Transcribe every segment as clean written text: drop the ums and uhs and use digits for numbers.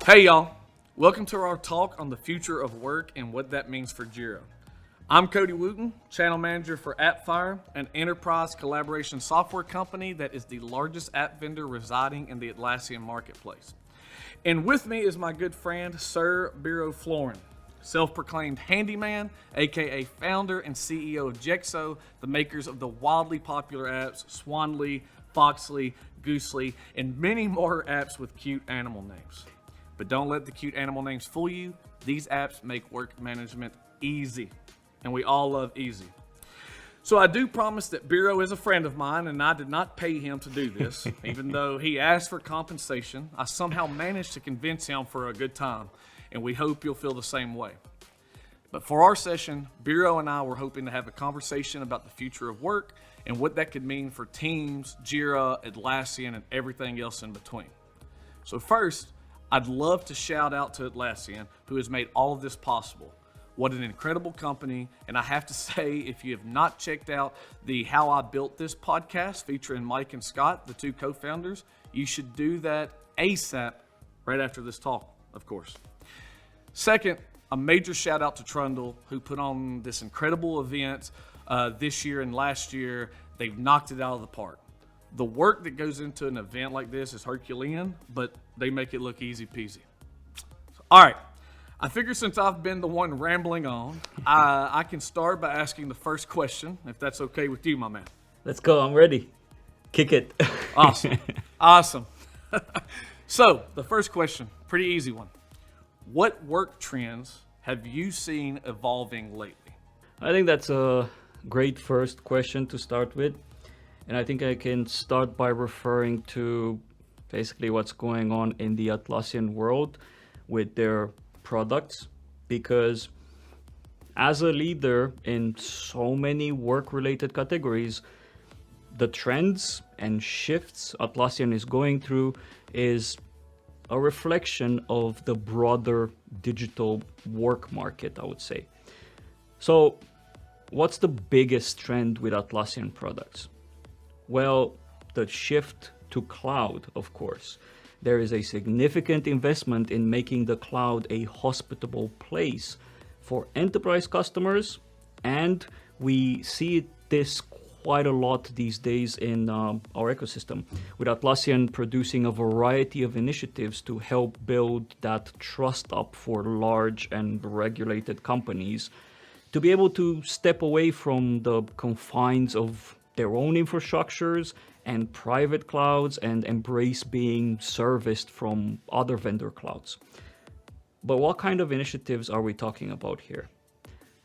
Hey y'all, welcome to our talk on the future of work and what that means for Jira. I'm Cody Wooten, channel manager for Appfire, an enterprise collaboration software company that is the largest app vendor residing in the Atlassian marketplace. And with me is my good friend, Sir Biro Florin, self-proclaimed handyman, aka founder and CEO of Jexo, the makers of the wildly popular apps Swanly, Foxly, Goosely, and many more apps with cute animal names. But don't let the cute animal names fool you. These apps make work management easy, and we all love easy. So I do promise that Biro is a friend of mine, and I did not pay him to do this. Even though he asked for compensation, I somehow managed to convince him for a good time, and we hope you'll feel the same way. But for our session, Biro and I were hoping to have a conversation about the future of work and what that could mean for teams, Jira, Atlassian, and everything else in between. So first, I'd love to shout out to Atlassian, who has made all of this possible. What an incredible company. And I have to say, if you have not checked out the How I Built This podcast featuring Mike and Scott, the two co-founders, you should do that ASAP right after this talk, of course. Second, a major shout out to Trundle, who put on this incredible event this year and last year. They've knocked it out of the park. The work that goes into an event like this is Herculean, but they make it look easy peasy. All right, I figure since I've been the one rambling on, I can start by asking the first question, if that's okay with you, my man. Let's go, I'm ready. Kick it. Awesome. So, the first question, pretty easy one. What work trends have you seen evolving lately? I think that's a great first question to start with. And I think I can start by referring to basically what's going on in the Atlassian world with their products. Because as a leader in so many work-related categories, the trends and shifts Atlassian is going through is a reflection of the broader digital work market, I would say. So what's the biggest trend with Atlassian products? Well, the shift to cloud, of course. There is a significant investment in making the cloud a hospitable place for enterprise customers, and we see this quite a lot these days in our ecosystem, with Atlassian producing a variety of initiatives to help build that trust up for large and regulated companies to be able to step away from the confines of their own infrastructures and private clouds and embrace being serviced from other vendor clouds. But what kind of initiatives are we talking about here?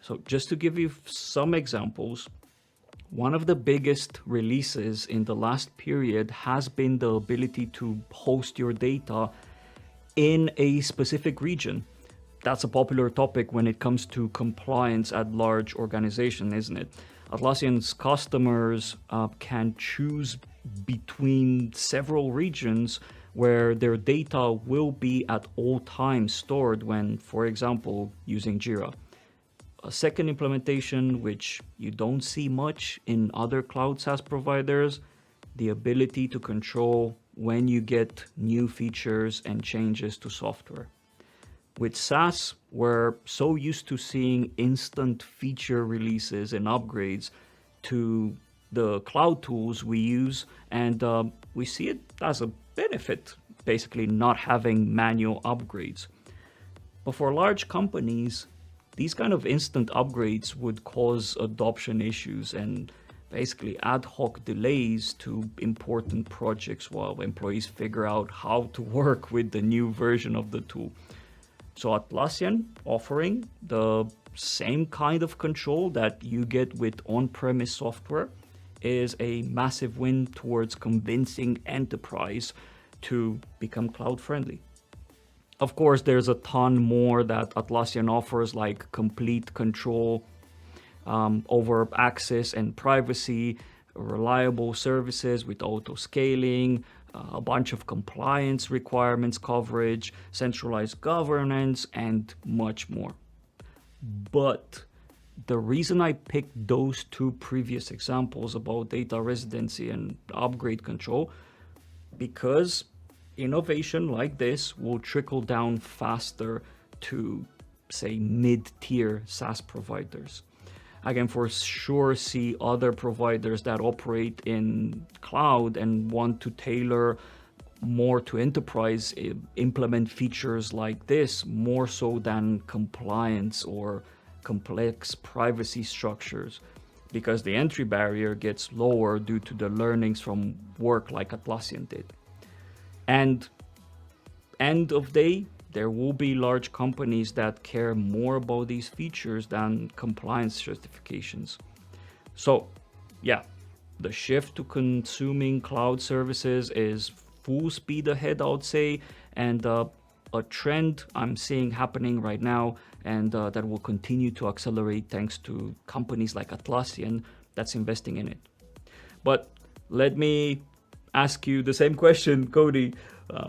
So just to give you some examples, one of the biggest releases in the last period has been the ability to host your data in a specific region. That's a popular topic when it comes to compliance at large organizations, isn't it? Atlassian's customers can choose between several regions where their data will be at all times stored when, for example, using Jira. A second implementation, which you don't see much in other cloud SaaS providers, the ability to control when you get new features and changes to software. With SaaS, we're so used to seeing instant feature releases and upgrades to the cloud tools we use, and we see it as a benefit, basically not having manual upgrades. But for large companies, these kind of instant upgrades would cause adoption issues and basically ad hoc delays to important projects while employees figure out how to work with the new version of the tool. So Atlassian offering the same kind of control that you get with on-premise software is a massive win towards convincing enterprise to become cloud friendly. Of course, there's a ton more that Atlassian offers, like complete control over access and privacy, reliable services with auto scaling, a bunch of compliance requirements coverage, centralized governance, and much more. But the reason I picked those two previous examples about data residency and upgrade control, because innovation like this will trickle down faster to, say, mid-tier SaaS providers. I can for sure see other providers that operate in cloud and want to tailor more to enterprise, implement features like this more so than compliance or complex privacy structures, because the entry barrier gets lower due to the learnings from work like Atlassian did. And end of day, there will be large companies that care more about these features than compliance certifications. So yeah, the shift to consuming cloud services is full speed ahead, I would say, and a trend I'm seeing happening right now, and that will continue to accelerate thanks to companies like Atlassian that's investing in it. But let me ask you the same question, Cody.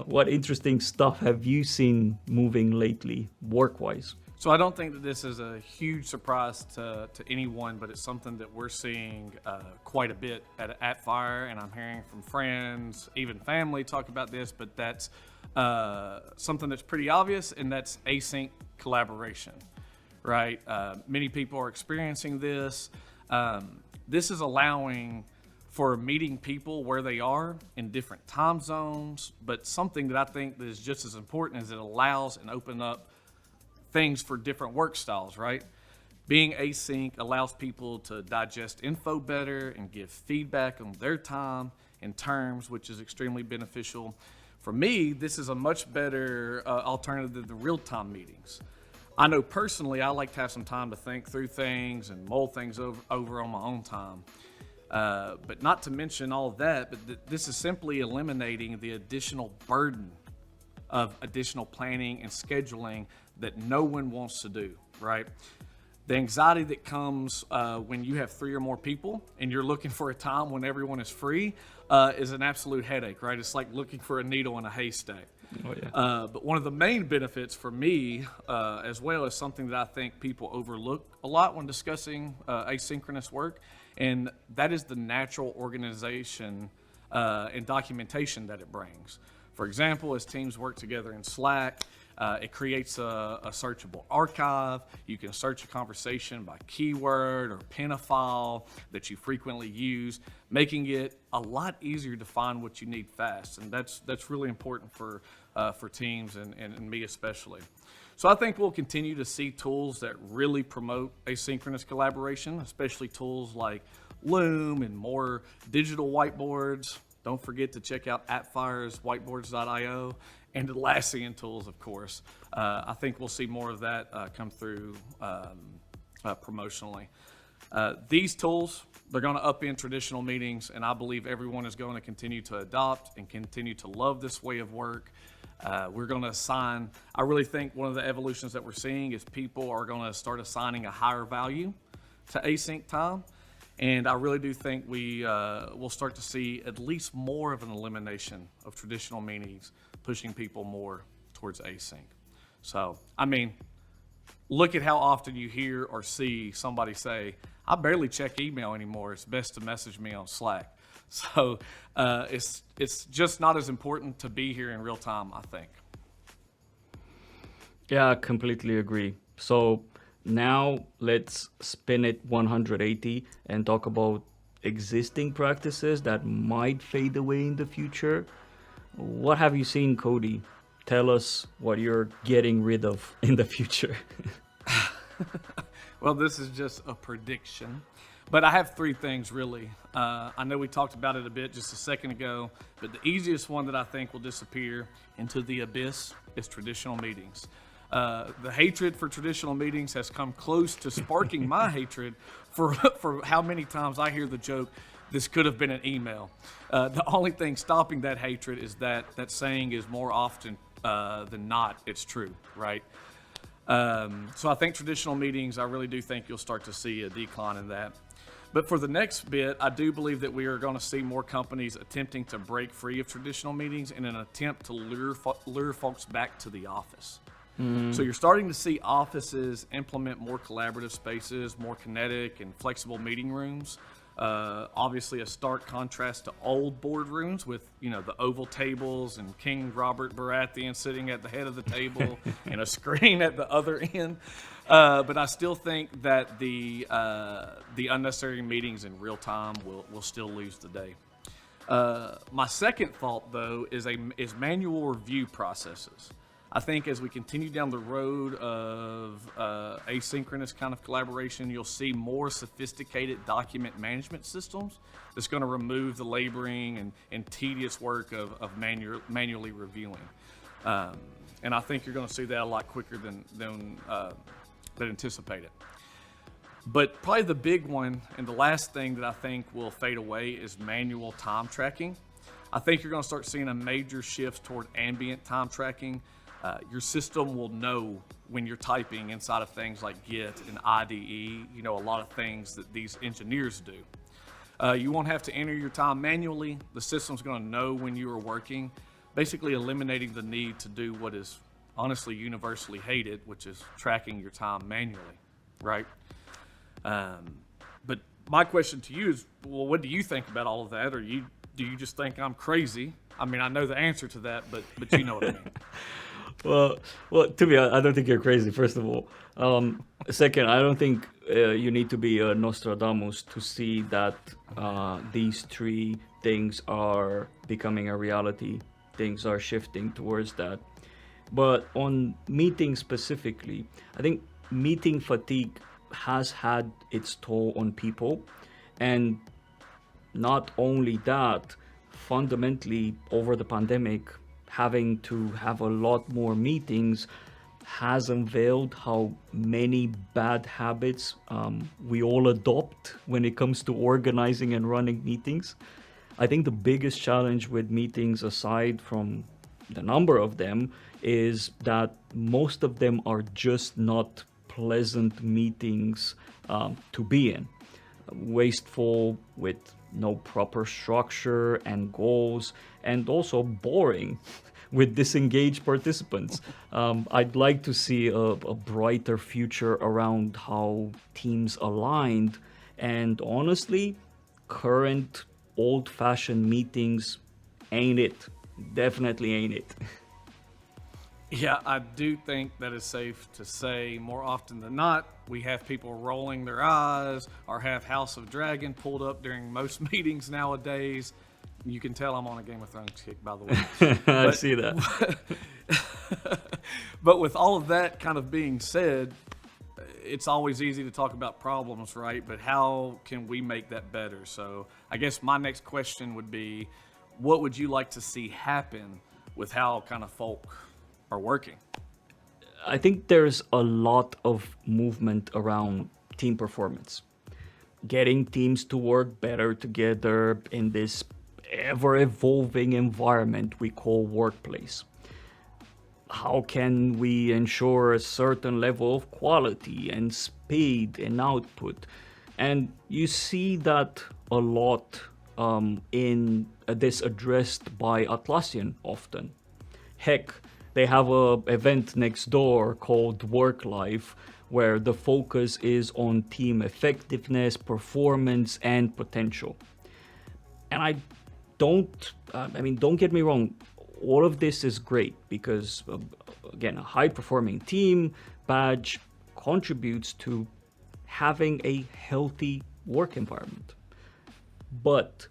What interesting stuff have you seen moving lately, work-wise? So I don't think that this is a huge surprise to anyone, but it's something that we're seeing quite a bit at Appfire, and I'm hearing from friends, even family, talk about this, but that's something that's pretty obvious, and that's async collaboration, right? Many people are experiencing this. This is allowing for meeting people where they are in different time zones, but something that I think that is just as important is it allows and opens up things for different work styles, right? Being async allows people to digest info better and give feedback on their time and terms, which is extremely beneficial. For me, this is a much better alternative than the real-time meetings. I know personally I like to have some time to think through things and mull things over on my own time. But not to mention all of that, but this is simply eliminating the additional burden of additional planning and scheduling that no one wants to do, right? The anxiety that comes when you have 3 or more people and you're looking for a time when everyone is free is an absolute headache, right? It's like looking for a needle in a haystack. Oh, yeah. But one of the main benefits for me as well is something that I think people overlook a lot when discussing asynchronous work, and that is the natural organization and documentation that it brings. For example, as teams work together in Slack, it creates a searchable archive. You can search a conversation by keyword or pin a file that you frequently use, making it a lot easier to find what you need fast. And that's really important for teams and me especially. So I think we'll continue to see tools that really promote asynchronous collaboration, especially tools like Loom and more digital whiteboards. Don't forget to check out Appfire's whiteboards.io and Atlassian tools, of course. I think we'll see more of that come through promotionally. These tools, they're going to upend traditional meetings, and I believe everyone is going to continue to adopt and continue to love this way of work. We're going to assign, I really think one of the evolutions that we're seeing is people are going to start assigning a higher value to async time. And I really do think we will start to see at least more of an elimination of traditional meetings, pushing people more towards async. So, I mean, look at how often you hear or see somebody say, I barely check email anymore. It's best to message me on Slack. So it's just not as important to be here in real time, I think. Yeah, I completely agree. So now let's spin it 180 and talk about existing practices that might fade away in the future. What have you seen, Cody? Tell us what you're getting rid of in the future. Well, this is just a prediction, but I have 3 things really. I know we talked about it a bit just a second ago, but the easiest one that I think will disappear into the abyss is traditional meetings. The hatred for traditional meetings has come close to sparking my hatred for how many times I hear the joke, this could have been an email. The only thing stopping that hatred is that saying is more often than not, it's true, right? So I think traditional meetings, I really do think you'll start to see a decline in that. But for the next bit, I do believe that we are going to see more companies attempting to break free of traditional meetings in an attempt to lure folks back to the office. So you're starting to see offices implement more collaborative spaces, more kinetic and flexible meeting rooms, Obviously a stark contrast to old boardrooms with, the oval tables and King Robert Baratheon sitting at the head of the table and a screen at the other end. But I still think that the unnecessary meetings in real time will still lose the day. My second thought, though, is manual review processes. I think as we continue down the road of asynchronous kind of collaboration, you'll see more sophisticated document management systems that's going to remove the laboring and tedious work of manually reviewing. And I think you're going to see that a lot quicker than anticipated. But probably the big one and the last thing that I think will fade away is manual time tracking. I think you're going to start seeing a major shift toward ambient time tracking. Your system will know when you're typing inside of things like Git and IDE, a lot of things that these engineers do. You won't have to enter your time manually. The system's going to know when you are working, basically eliminating the need to do what is honestly universally hated, which is tracking your time manually, right? But my question to you is, well, what do you think about all of that? Or do you just think I'm crazy? I mean, I know the answer to that, but you know what I mean. Well, to me, I don't think you're crazy, first of all. Second, I don't think you need to be a Nostradamus to see that these three things are becoming a reality. Things are shifting towards that. But on meetings specifically, I think meeting fatigue has had its toll on people. And not only that, fundamentally, over the pandemic, having to have a lot more meetings has unveiled how many bad habits we all adopt when it comes to organizing and running meetings. I think the biggest challenge with meetings, aside from the number of them, is that most of them are just not pleasant meetings to be in. Wasteful, with no proper structure and goals, and also boring with disengaged participants. I'd like to see a brighter future around how teams aligned, and honestly, current old-fashioned meetings ain't it. Definitely ain't it. Yeah, I do think that it's safe to say more often than not, we have people rolling their eyes or have House of Dragon pulled up during most meetings nowadays. You can tell I'm on a Game of Thrones kick, by the way. I see that. But with all of that kind of being said, it's always easy to talk about problems, right? But how can we make that better? So I guess my next question would be, what would you like to see happen with how kind of folk are working? I think there's a lot of movement around team performance. Getting teams to work better together in this ever-evolving environment we call workplace. How can we ensure a certain level of quality and speed and output? And you see that a lot in this addressed by Atlassian often. Heck, they have an event next door called Work Life, where the focus is on team effectiveness, performance, and potential. And don't get me wrong, all of this is great because, again, a high-performing team badge contributes to having a healthy work environment. But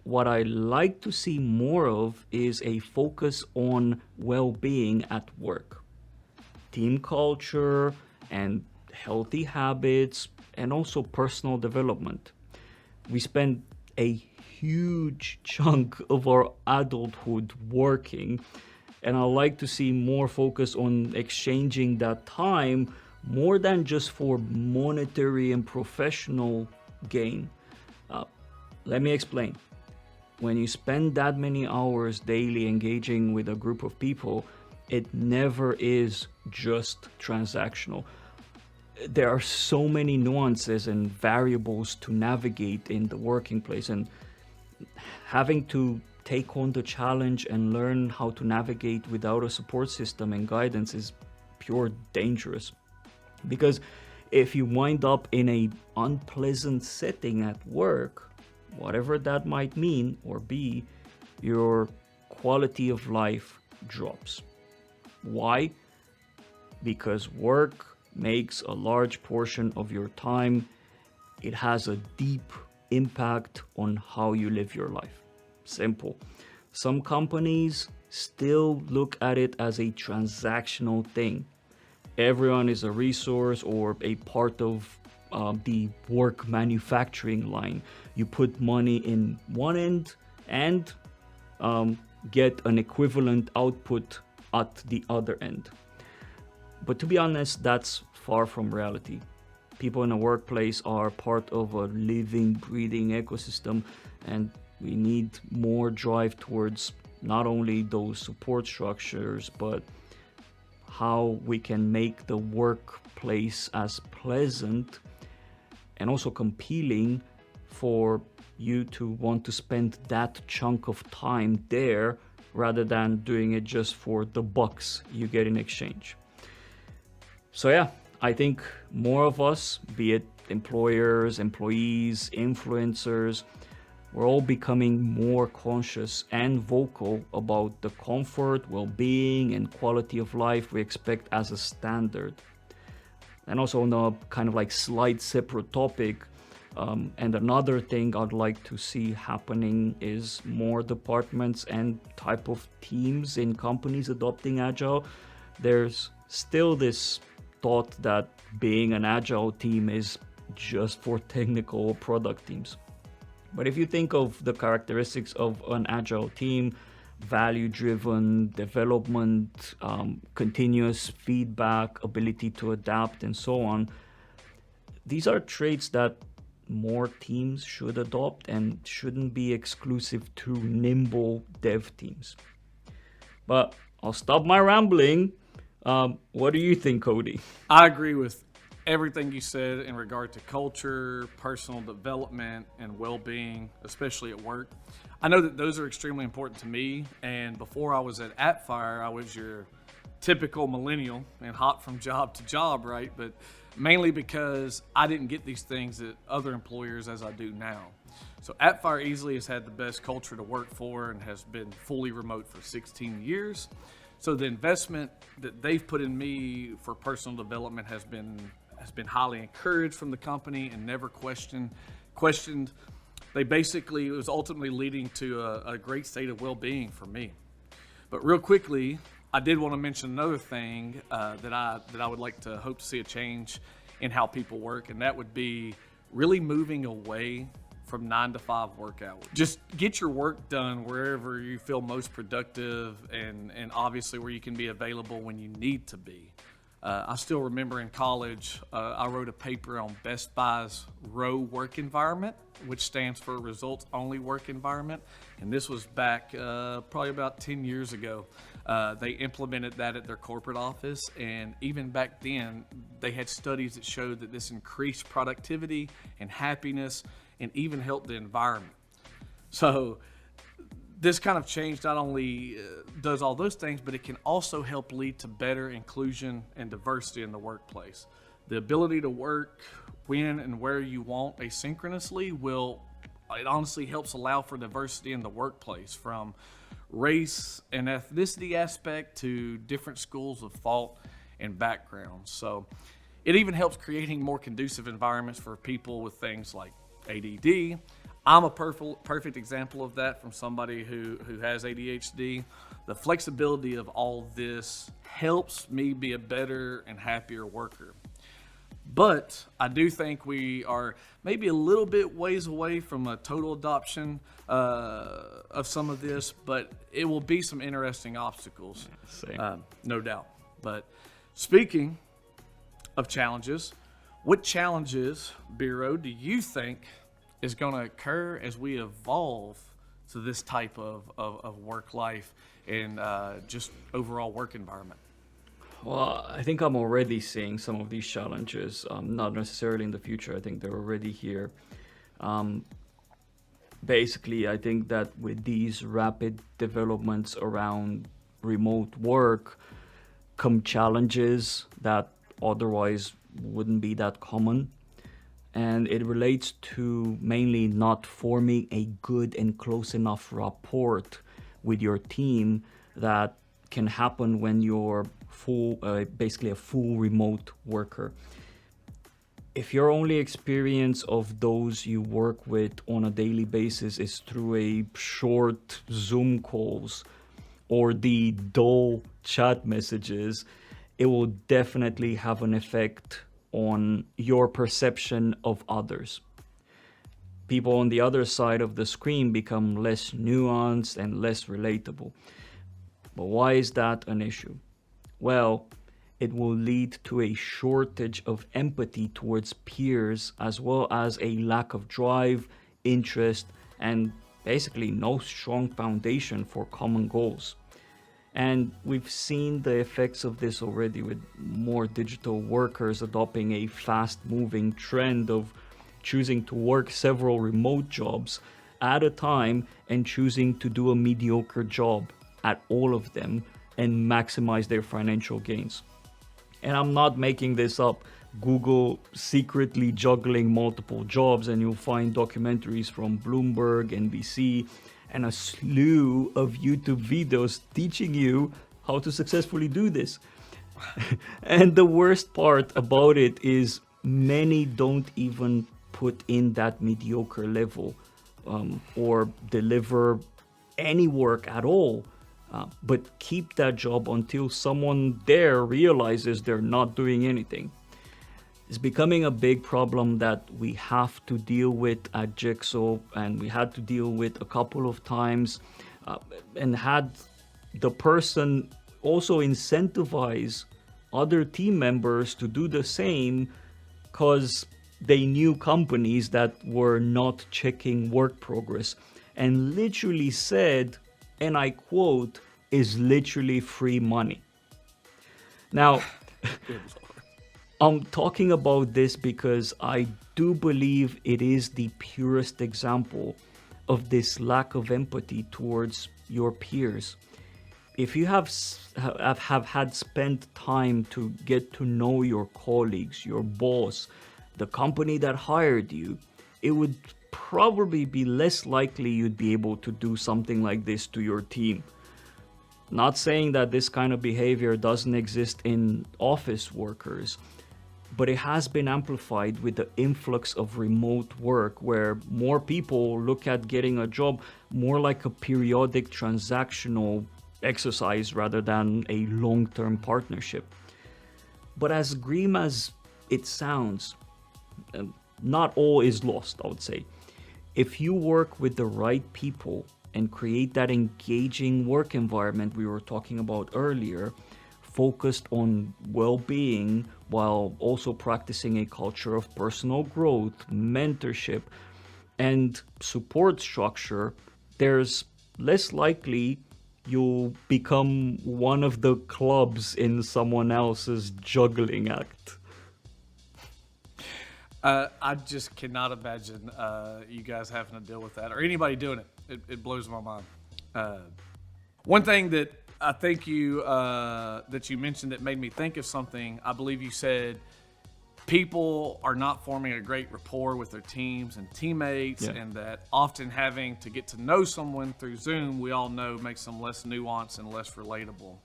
what I like to see more of is a focus on well-being at work. Team culture and healthy habits and also personal development. We spend a huge chunk of our adulthood working, and I like to see more focus on exchanging that time more than just for monetary and professional gain. Let me explain. When you spend that many hours daily engaging with a group of people, it never is just transactional. There are so many nuances and variables to navigate in the working place, and having to take on the challenge and learn how to navigate without a support system and guidance is pure dangerous. Because if you wind up in a unpleasant setting at work, whatever that might mean or be, your quality of life drops. Why? Because work makes a large portion of your time. It has a deep impact on how you live your life. Simple. Some companies still look at it as a transactional thing. Everyone is a resource or a part of the work manufacturing line. You put money in one end and get an equivalent output at the other end. But to be honest, that's far from reality. People in a workplace are part of a living, breathing ecosystem, and we need more drive towards not only those support structures, but how we can make the workplace as pleasant and also compelling for you to want to spend that chunk of time there rather than doing it just for the bucks you get in exchange. So yeah, I think more of us, be it employers, employees, influencers, we're all becoming more conscious and vocal about the comfort, well-being, and quality of life we expect as a standard. And also on a kind of like slight separate topic, and another thing I'd like to see happening is more departments and type of teams in companies adopting Agile. There's still this thought that being an Agile team is just for technical or product teams. But if you think of the characteristics of an Agile team, value-driven development, continuous feedback, ability to adapt, and so on, these are traits that more teams should adopt and shouldn't be exclusive to nimble dev teams. But I'll stop my rambling. What do you think, Cody? I agree with everything you said in regard to culture, personal development, and well-being, especially at work. I know that those are extremely important to me, and before I was at Appfire, I was your typical millennial and hop from job to job, right? But mainly because I didn't get these things at other employers as I do now. So Appfire easily has had the best culture to work for and has been fully remote for 16 years. So the investment that they've put in me for personal development has been highly encouraged from the company and never questioned. It was ultimately leading to a great state of well-being for me. But real quickly, I did want to mention another thing that I would like to hope to see a change in how people work, and that would be really moving away from 9 to 5 work hours. Just get your work done wherever you feel most productive and obviously where you can be available when you need to be. I still remember in college, I wrote a paper on Best Buy's ROW work environment, which stands for Results Only Work Environment. And this was back probably about 10 years ago. They implemented that at their corporate office. And even back then, they had studies that showed that this increased productivity and happiness and even helped the environment. So this kind of change not only does all those things, but it can also help lead to better inclusion and diversity in the workplace. The ability to work when and where you want asynchronously it honestly helps allow for diversity in the workplace, from race and ethnicity aspect to different schools of thought and backgrounds. So it even helps creating more conducive environments for people with things like ADD. I'm a perfect example of that from somebody who has ADHD. The flexibility of all this helps me be a better and happier worker. But I do think we are maybe a little bit ways away from a total adoption of some of this, but it will be some interesting obstacles, no doubt. But speaking of challenges, what challenges, Biro, do you think is going to occur as we evolve to this type of work life and just overall work environment? Well, I think I'm already seeing some of these challenges, not necessarily in the future. I think they're already here. Basically, I think that with these rapid developments around remote work come challenges that otherwise wouldn't be that common. And it relates to mainly not forming a good and close enough rapport with your team that can happen when you're basically a full remote worker. If your only experience of those you work with on a daily basis is through a short Zoom calls or the dull chat messages, it will definitely have an effect on your perception of others. People on the other side of the screen become less nuanced and less relatable. But why is that an issue? Well, it will lead to a shortage of empathy towards peers, as well as a lack of drive, interest, and basically no strong foundation for common goals. And we've seen the effects of this already with more digital workers adopting a fast-moving trend of choosing to work several remote jobs at a time and choosing to do a mediocre job at all of them and maximize their financial gains. And I'm not making this up. Google secretly juggling multiple jobs and you'll find documentaries from Bloomberg, NBC, and a slew of YouTube videos teaching you how to successfully do this. And the worst part about it is many don't even put in that mediocre level or deliver any work at all, but keep that job until someone there realizes they're not doing anything. It's becoming a big problem that we have to deal with at Jexo, and we had to deal with a couple of times, and had the person also incentivize other team members to do the same because they knew companies that were not checking work progress and literally said, and I quote, is literally free money. Now, I'm talking about this because I do believe it is the purest example of this lack of empathy towards your peers. If you have had spent time to get to know your colleagues, your boss, the company that hired you, it would probably be less likely you'd be able to do something like this to your team. Not saying that this kind of behavior doesn't exist in office workers, but it has been amplified with the influx of remote work where more people look at getting a job more like a periodic transactional exercise rather than a long-term partnership. But as grim as it sounds, not all is lost, I would say. If you work with the right people and create that engaging work environment we were talking about earlier, focused on well-being while also practicing a culture of personal growth, mentorship, and support structure, there's less likely you'll become one of the clubs in someone else's juggling act. I just cannot imagine you guys having to deal with that, or anybody doing it. It blows my mind. One thing that I think that you mentioned that made me think of something, I believe you said people are not forming a great rapport with their teams and teammates, and that often having to get to know someone through Zoom, we all know, makes them less nuanced and less relatable.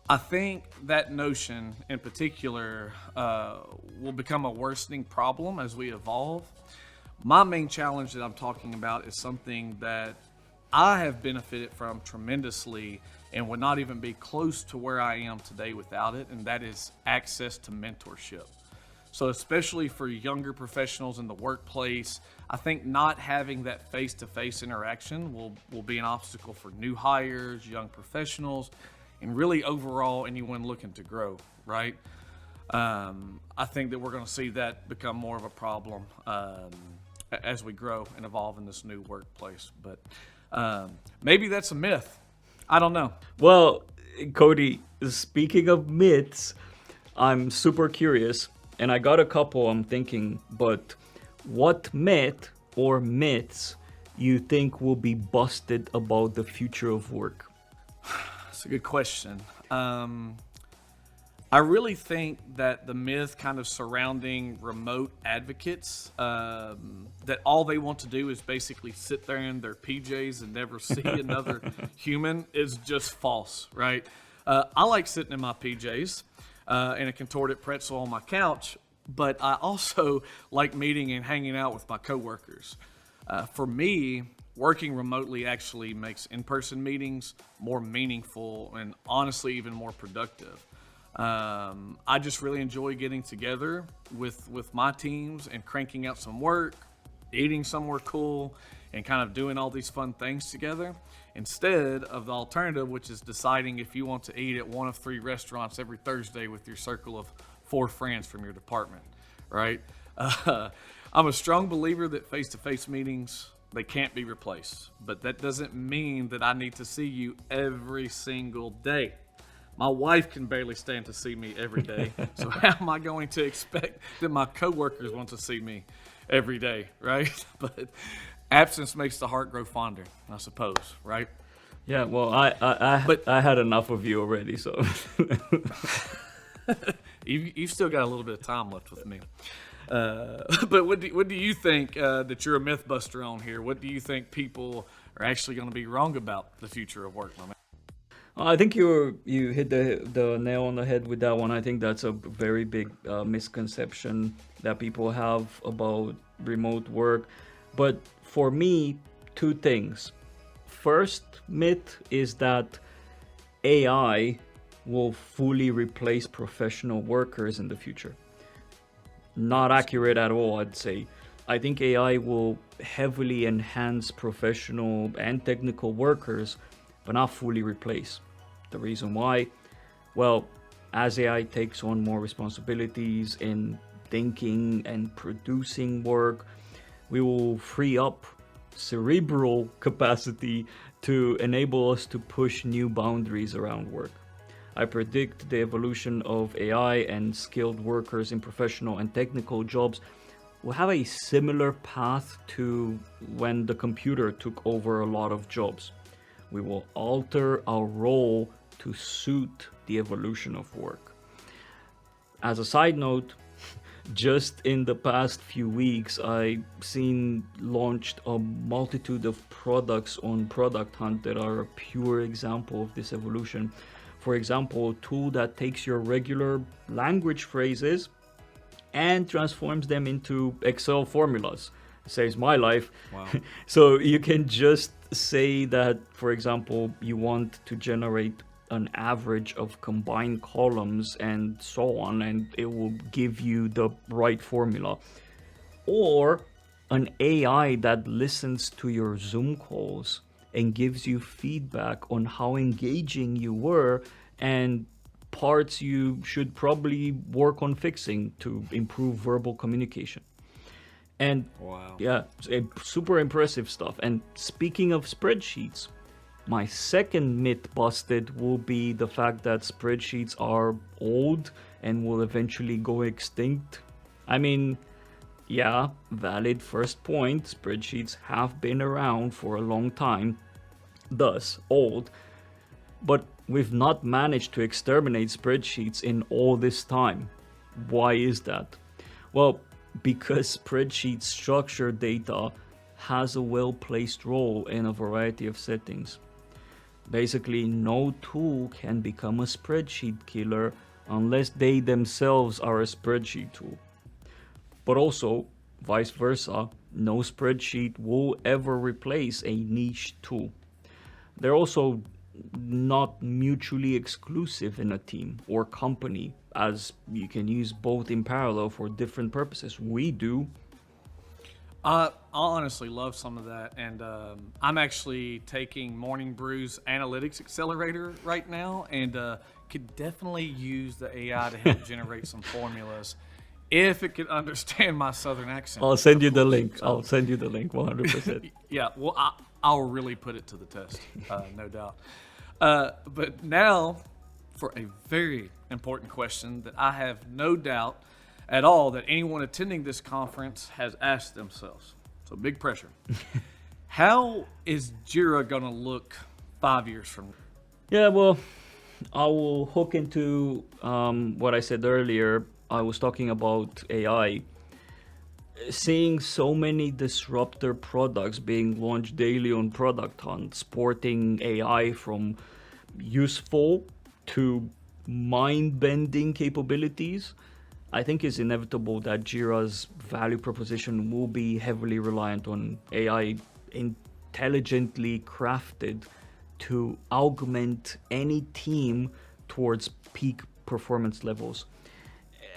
I think that notion in particular will become a worsening problem as we evolve. My main challenge that I'm talking about is something that I have benefited from tremendously and would not even be close to where I am today without it, and that is access to mentorship. So especially for younger professionals in the workplace, I think not having that face-to-face interaction will be an obstacle for new hires, young professionals, and really overall anyone looking to grow, right? I think that we're going to see that become more of a problem as we grow and evolve in this new workplace. But maybe that's a myth. I don't know. Well, Cody, speaking of myths, I'm super curious, and I got a couple I'm thinking, but what myth or myths you think will be busted about the future of work? That's a good question. I I really think that the myth kind of surrounding remote advocates, that all they want to do is basically sit there in their PJs and never see another human, is just false, right? I like sitting in my PJs and a contorted pretzel on my couch, but I also like meeting and hanging out with my coworkers. For me, working remotely actually makes in-person meetings more meaningful and honestly even more productive. I just really enjoy getting together with my teams and cranking out some work, eating somewhere cool, and kind of doing all these fun things together instead of the alternative, which is deciding if you want to eat at one of 3 restaurants every Thursday with your circle of 4 friends from your department, right? I'm a strong believer that face-to-face meetings, they can't be replaced, but that doesn't mean that I need to see you every single day. My wife can barely stand to see me every day, so how am I going to expect that my coworkers want to see me every day, right? But absence makes the heart grow fonder, I suppose, right? Yeah, well, I had enough of you already, so. You've still got a little bit of time left with me. But what do you think that you're a Mythbuster on here? What do you think people are actually going to be wrong about the future of work, my man? I think you hit the nail on the head with that one. I think that's a very big misconception that people have about remote work. But for me, 2 things. First myth is that AI will fully replace professional workers in the future. Not accurate at all, I'd say. I think AI will heavily enhance professional and technical workers, but not fully replace. The reason why? Well, as AI takes on more responsibilities in thinking and producing work, we will free up cerebral capacity to enable us to push new boundaries around work. I predict the evolution of AI and skilled workers in professional and technical jobs will have a similar path to when the computer took over a lot of jobs. We will alter our role to suit the evolution of work. As a side note, just in the past few weeks, I've seen launched a multitude of products on Product Hunt that are a pure example of this evolution. For example, a tool that takes your regular language phrases and transforms them into Excel formulas. It saves my life. Wow. So you can just say that, for example, you want to generate an average of combined columns and so on, and it will give you the right formula. Or an AI that listens to your Zoom calls and gives you feedback on how engaging you were and parts you should probably work on fixing to improve verbal communication. And Wow. yeah, super impressive stuff. And speaking of spreadsheets, my second myth busted will be the fact that spreadsheets are old and will eventually go extinct. I mean, yeah, valid first point. Spreadsheets have been around for a long time, thus old. But we've not managed to exterminate spreadsheets in all this time. Why is that? Well, because spreadsheets structure data has a well-placed role in a variety of settings. Basically, no tool can become a spreadsheet killer unless they themselves are a spreadsheet tool. But also, vice versa, no spreadsheet will ever replace a niche tool. They're also not mutually exclusive in a team or company, as you can use both in parallel for different purposes. We do. I honestly love some of that, and I'm actually taking Morning Brew's Analytics Accelerator right now, and could definitely use the AI to help generate some formulas if it could understand my Southern accent. I'll send you the link. I'll send you the link, 100%. Yeah, well, I'll really put it to the test, no doubt. But now, for a very important question that I have no doubt at all that anyone attending this conference has asked themselves. So big pressure. How is Jira going to look 5 years from now? Yeah, well, I will hook into what I said earlier. I was talking about AI. Seeing so many disruptor products being launched daily on Product Hunt, sporting AI from useful to mind-bending capabilities, I think it's inevitable that Jira's value proposition will be heavily reliant on AI intelligently crafted to augment any team towards peak performance levels.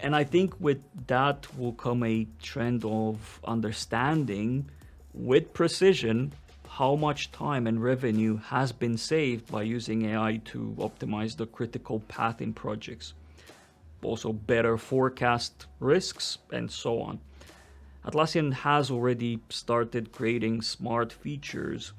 And I think with that will come a trend of understanding with precision how much time and revenue has been saved by using AI to optimize the critical path in projects. Also better forecast risks and so on. Atlassian has already started creating smart features,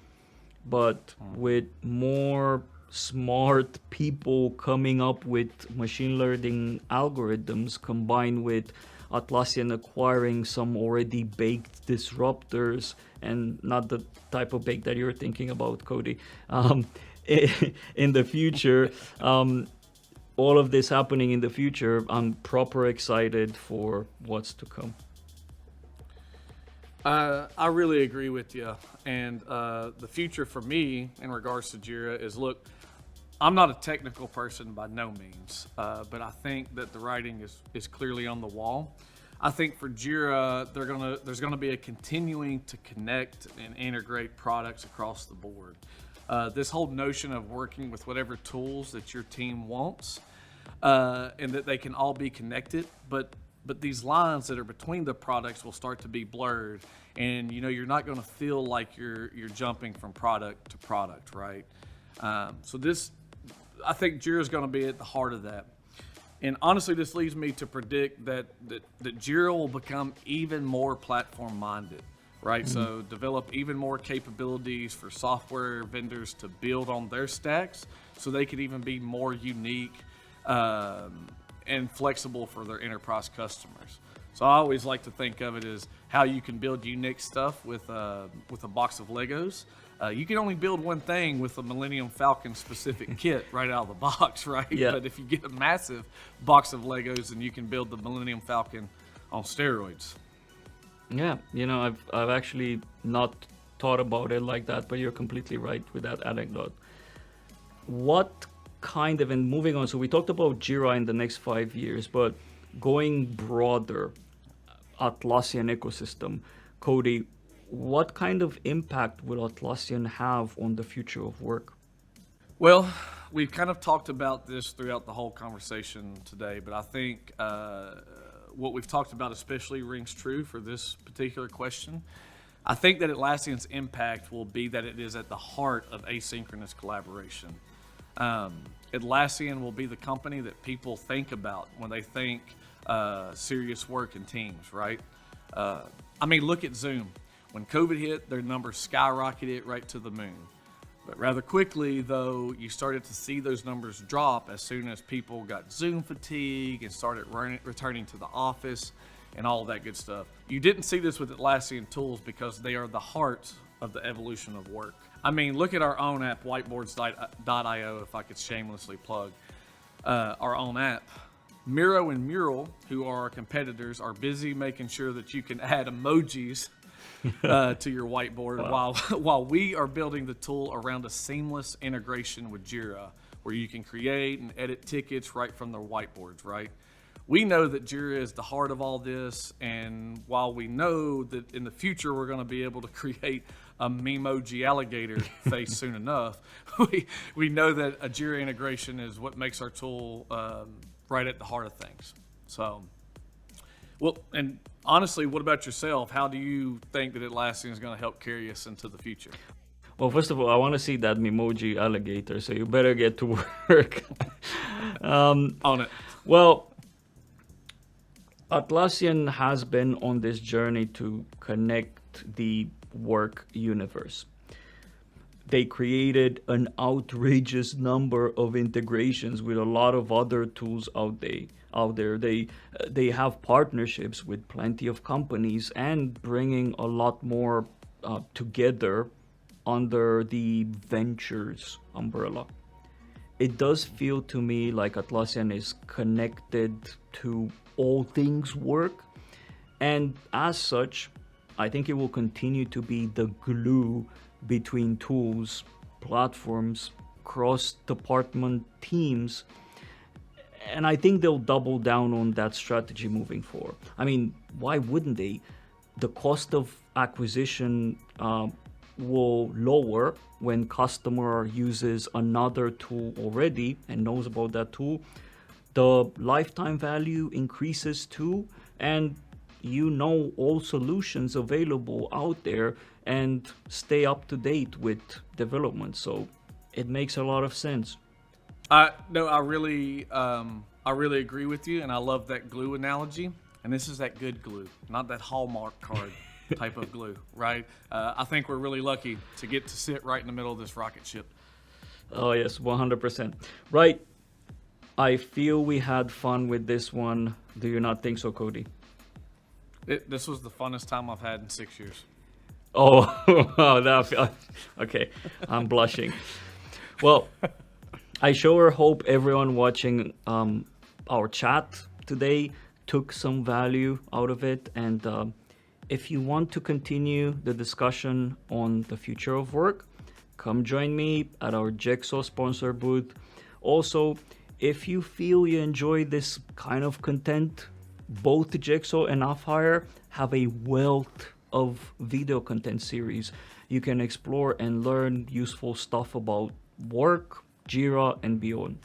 but with more smart people coming up with machine learning algorithms combined with Atlassian acquiring some already baked disruptors, and not the type of bake that you're thinking about, Cody, in the future. All of this happening in the future, I'm proper excited for what's to come. I really agree with you. And the future for me in regards to Jira is, look, I'm not a technical person by no means, but I think that the writing is clearly on the wall. I think for Jira, there's gonna be a continuing to connect and integrate products across the board. This whole notion of working with whatever tools that your team wants, and that they can all be connected, but these lines that are between the products will start to be blurred, and you're not going to feel like you're jumping from product to product, right? I think Jira is going to be at the heart of that. And honestly, this leads me to predict that Jira will become even more platform minded, right? Mm-hmm. So develop even more capabilities for software vendors to build on their stacks so they could even be more unique and flexible for their enterprise customers. So I always like to think of it as how you can build unique stuff with a box of Legos. You can only build one thing with a Millennium Falcon specific kit right out of the box, right? Yeah. But if you get a massive box of Legos, then you can build the Millennium Falcon on steroids. Yeah, I've actually not thought about it like that, but you're completely right with that anecdote. What kind of, and moving on, so we talked about Jira in the next 5 years, but going broader, Atlassian ecosystem, Cody, what kind of impact will Atlassian have on the future of work? Well, we've kind of talked about this throughout the whole conversation today, but I think what we've talked about especially rings true for this particular question. I think that Atlassian's impact will be that it is at the heart of asynchronous collaboration. Atlassian will be the company that people think about when they think serious work in teams, right? Look at Zoom. When COVID hit, their numbers skyrocketed right to the moon. But rather quickly, though, you started to see those numbers drop as soon as people got Zoom fatigue and started returning to the office and all that good stuff. You didn't see this with Atlassian tools because they are the heart of the evolution of work. Look at our own app, whiteboards.io, if I could shamelessly plug our own app. Miro and Mural, who are our competitors, are busy making sure that you can add emojis to your whiteboard. Wow. while we are building the tool around a seamless integration with Jira, where you can create and edit tickets right from their whiteboards, right? We know that Jira is the heart of all this, and while we know that in the future we're going to be able to create a memoji alligator face soon enough, we know that a Jira integration is what makes our tool right at the heart of things. So, well, and honestly, what about yourself? How do you think that Atlassian is going to help carry us into the future? Well, first of all, I want to see that memoji alligator, so you better get to work. On it. Well, Atlassian has been on this journey to connect the work universe. They created an outrageous number of integrations with a lot of other tools out there. They have partnerships with plenty of companies and bringing a lot more together under the ventures umbrella. it does feel to me like Atlassian is connected to all things work. And as such, I think it will continue to be the glue between tools, platforms, cross-department teams. And I think they'll double down on that strategy moving forward. I mean, why wouldn't they? The cost of acquisition will lower when customer uses another tool already and knows about that tool. The lifetime value increases too, and you know all solutions available out there and stay up to date with development. So it makes a lot of sense. No, I really agree with you, and I love that glue analogy. And this is that good glue, not that Hallmark card type of glue, right? I think we're really lucky to get to sit right in the middle of this rocket ship. Oh yes, 100%. Right. I feel we had fun with this one. Do you not think so, Cody? This was the funnest time I've had in 6 years. Oh, okay. I'm blushing. Well, I sure hope everyone watching our chat today took some value out of it. And if you want to continue the discussion on the future of work, come join me at our Jexo sponsor booth. Also, if you feel you enjoy this kind of content, both Jexo and Appfire have a wealth of video content series. You can explore and learn useful stuff about work, Jira, and beyond.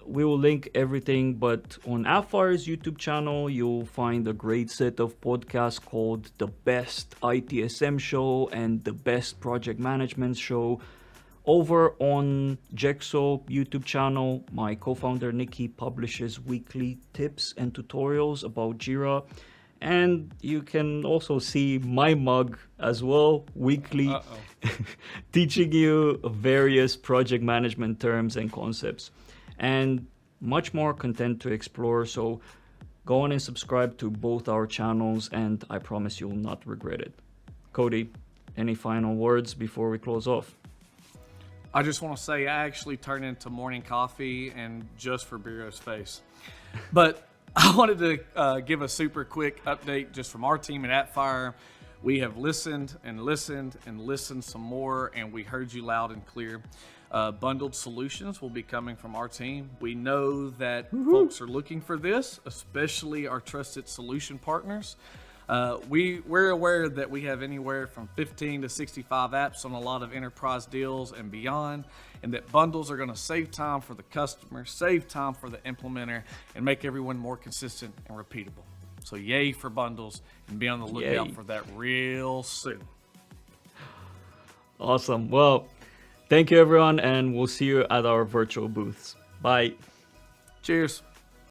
We will link everything, but on Appfire's YouTube channel, you'll find a great set of podcasts called The Best ITSM Show and The Best Project Management Show. Over on Jexo YouTube channel, my co-founder Nikki publishes weekly tips and tutorials about Jira. And you can also see my mug as well, weekly, teaching you various project management terms and concepts. And much more content to explore. So go on and subscribe to both our channels, and I promise you'll not regret it. Cody, any final words before we close off? I just want to say I actually turned into morning coffee and just for Biro's face. But I wanted to give a super quick update just from our team at Appfire. We have listened and listened and listened some more, and we heard you loud and clear. Bundled solutions will be coming from our team. We know that folks are looking for this, especially our trusted solution partners. We're aware that we have anywhere from 15 to 65 apps on a lot of enterprise deals and beyond, and that bundles are going to save time for the customer, save time for the implementer, and make everyone more consistent and repeatable. So yay for bundles, and be on the lookout for that real soon. Awesome. Well, thank you everyone, and we'll see you at our virtual booths. Bye. Cheers.